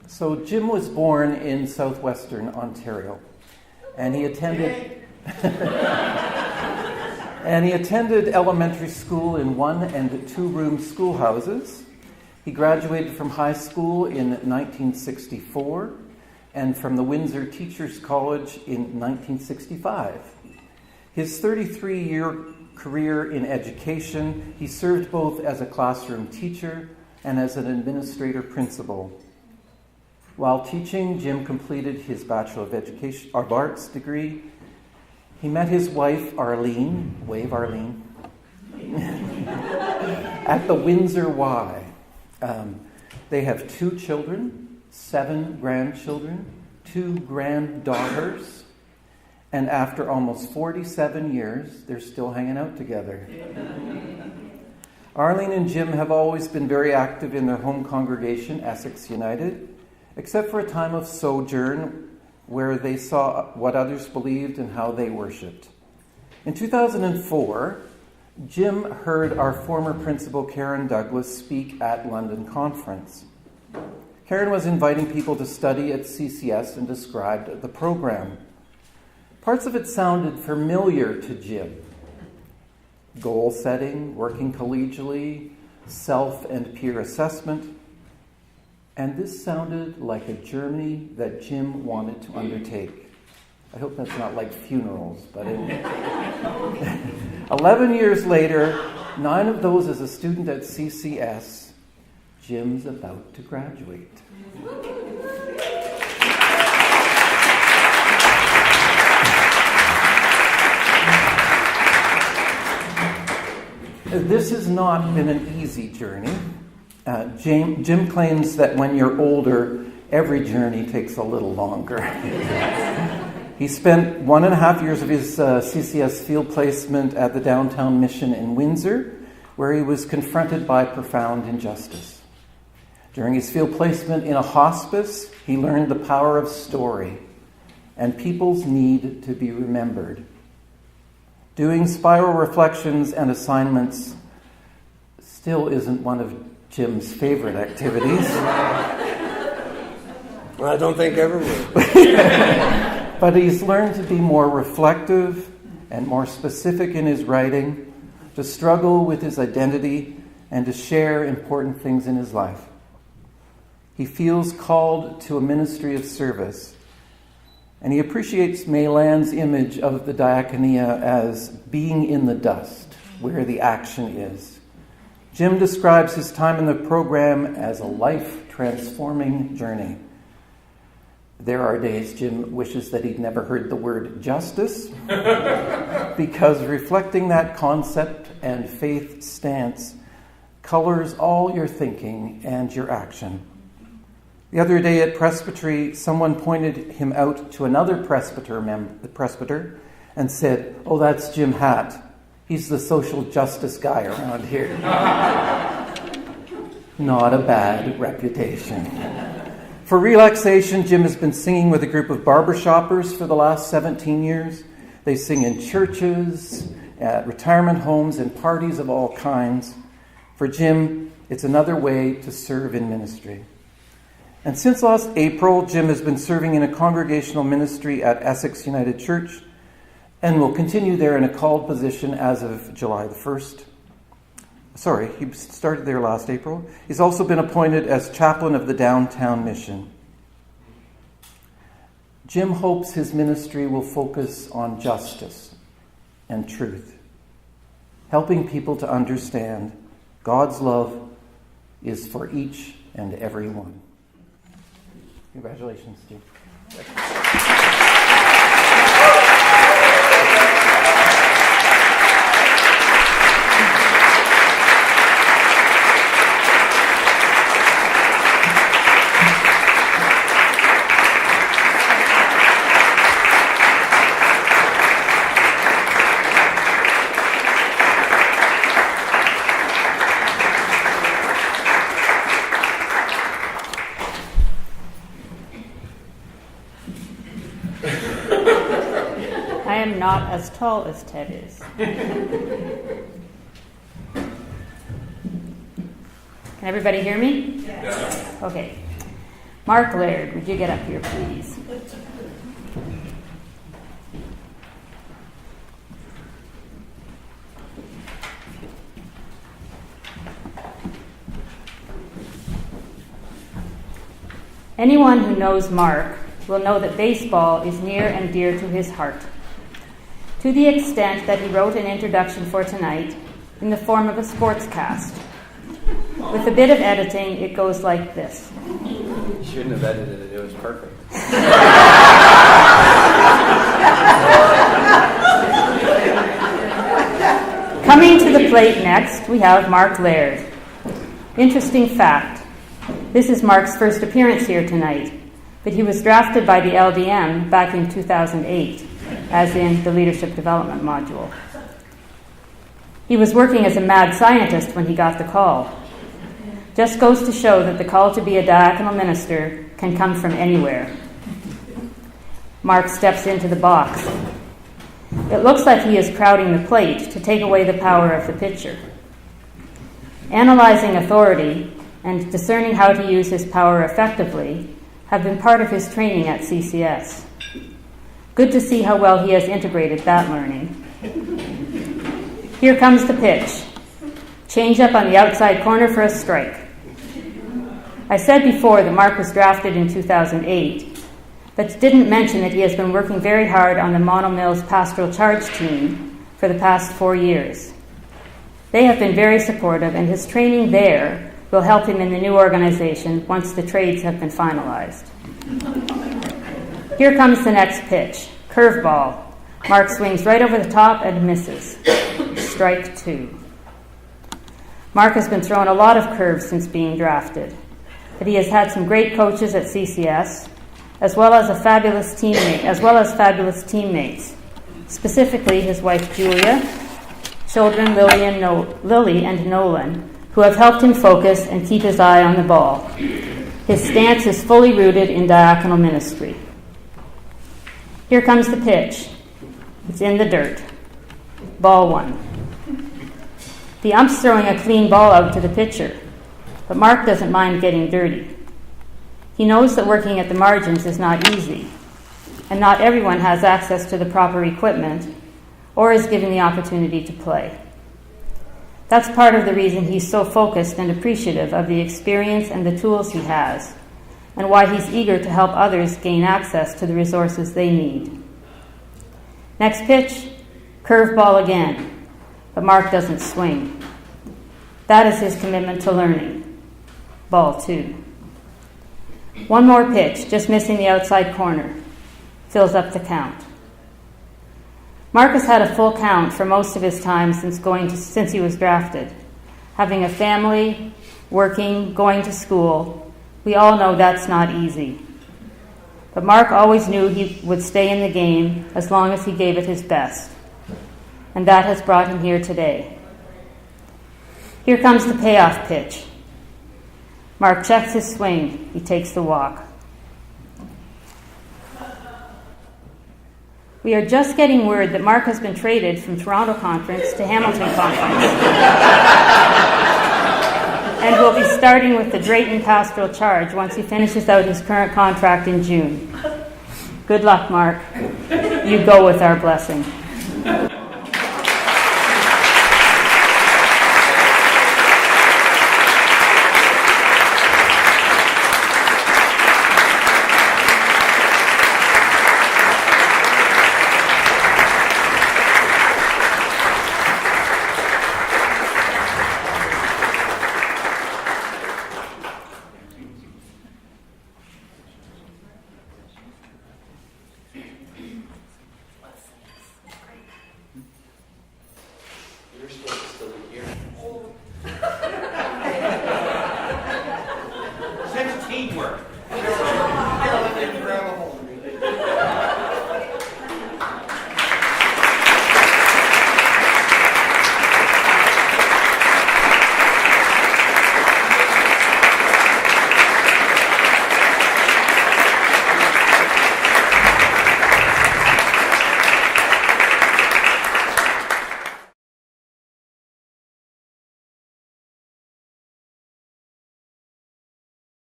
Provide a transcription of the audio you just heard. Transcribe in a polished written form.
So Jim was born in southwestern Ontario, and he attended elementary school in 1- and 2-room schoolhouses. He graduated from high school in 1964 and from the Windsor Teachers College in 1965. His 33-year career in education, he served both as a classroom teacher and as an administrator principal. While teaching, Jim completed his Bachelor of Arts degree. He met his wife, Arlene, wave Arlene, at the Windsor Y. They have 2 children, 7 grandchildren, 2 granddaughters, and after almost 47 years, they're still hanging out together. Arlene and Jim have always been very active in their home congregation, Essex United, except for a time of sojourn where they saw what others believed and how they worshipped. In 2004, Jim heard our former principal, Karen Douglas, speak at London Conference. Karen was inviting people to study at CCS and described the program. Parts of it sounded familiar to Jim. Goal setting, working collegially, self and peer assessment. And this sounded like a journey that Jim wanted to undertake. I hope that's not like funerals, but 11 years later, 9 of those as a student at CCS, Jim's about to graduate. This has not been an easy journey. Jim claims that when you're older, every journey takes a little longer. He spent 1.5 years of his CCS field placement at the Downtown Mission in Windsor, where he was confronted by profound injustice. During his field placement in a hospice, he learned the power of story and people's need to be remembered. Doing spiral reflections and assignments still isn't one of Jim's favorite activities. Well, I don't think ever will. But he's learned to be more reflective and more specific in his writing, to struggle with his identity, and to share important things in his life. He feels called to a ministry of service, and he appreciates Maylan's image of the diaconia as being in the dust, where the action is. Jim describes his time in the program as a life-transforming journey. There are days Jim wishes that he'd never heard the word justice, because reflecting that concept and faith stance colors all your thinking and your action. The other day at presbytery, someone pointed him out to another presbyter, and said, "Oh, that's Jim Hatt. He's the social justice guy around here." Not a bad reputation. For relaxation, Jim has been singing with a group of barbershoppers for the last 17 years. They sing in churches, at retirement homes, and parties of all kinds. For Jim, it's another way to serve in ministry. And since last April, Jim has been serving in a congregational ministry at Essex United Church and will continue there in a called position as of July the 1st. Sorry, he started there last April. He's also been appointed as chaplain of the Downtown Mission. Jim hopes his ministry will focus on justice and truth, helping people to understand God's love is for each and every one. Congratulations, Steve. Not as tall as Ted is. Can everybody hear me? Yeah. Okay. Mark Laird, would you get up here, please? Anyone who knows Mark will know that baseball is near and dear to his heart, to the extent that he wrote an introduction for tonight in the form of a sportscast. With a bit of editing, it goes like this. You shouldn't have edited it. It was perfect. Coming to the plate next, we have Mark Laird. Interesting fact. This is Mark's first appearance here tonight, but he was drafted by the LDM back in 2008, as in the Leadership Development module. He was working as a mad scientist when he got the call. Just goes to show that the call to be a diaconal minister can come from anywhere. Mark steps into the box. It looks like he is crowding the plate to take away the power of the pitcher. Analyzing authority and discerning how to use his power effectively have been part of his training at CCS. Good to see how well he has integrated that learning. Here comes the pitch. Change up on the outside corner for a strike. I said before that Mark was drafted in 2008, but didn't mention that he has been working very hard on the Mono Mills Pastoral Charge team for the past 4 years. They have been very supportive, and his training there will help him in the new organization once the trades have been finalized. Here comes the next pitch. Curveball. Mark swings right over the top and misses. Strike 2. Mark has been throwing a lot of curves since being drafted, but he has had some great coaches at CCS, as well as fabulous teammates, specifically his wife Julia, children Lily and Nolan, who have helped him focus and keep his eye on the ball. His stance is fully rooted in diaconal ministry. Here comes the pitch. It's in the dirt. Ball 1. The ump's throwing a clean ball out to the pitcher, but Mark doesn't mind getting dirty. He knows that working at the margins is not easy, and not everyone has access to the proper equipment or is given the opportunity to play. That's part of the reason he's so focused and appreciative of the experience and the tools he has, and why he's eager to help others gain access to the resources they need. Next pitch, curveball again, but Mark doesn't swing. That is his commitment to learning. Ball 2. One more pitch, just missing the outside corner. Fills up the count. Mark has had a full count for most of his time since he was drafted. Having a family, working, going to school, we all know that's not easy. But Mark always knew he would stay in the game as long as he gave it his best. And that has brought him here today. Here comes the payoff pitch. Mark checks his swing. He takes the walk. We are just getting word that Mark has been traded from Toronto Conference to Hamilton Conference. And will be starting with the Drayton Pastoral Charge once he finishes out his current contract in June. Good luck, Mark. You go with our blessing. Teamwork. Carolyn didn't grab a hold.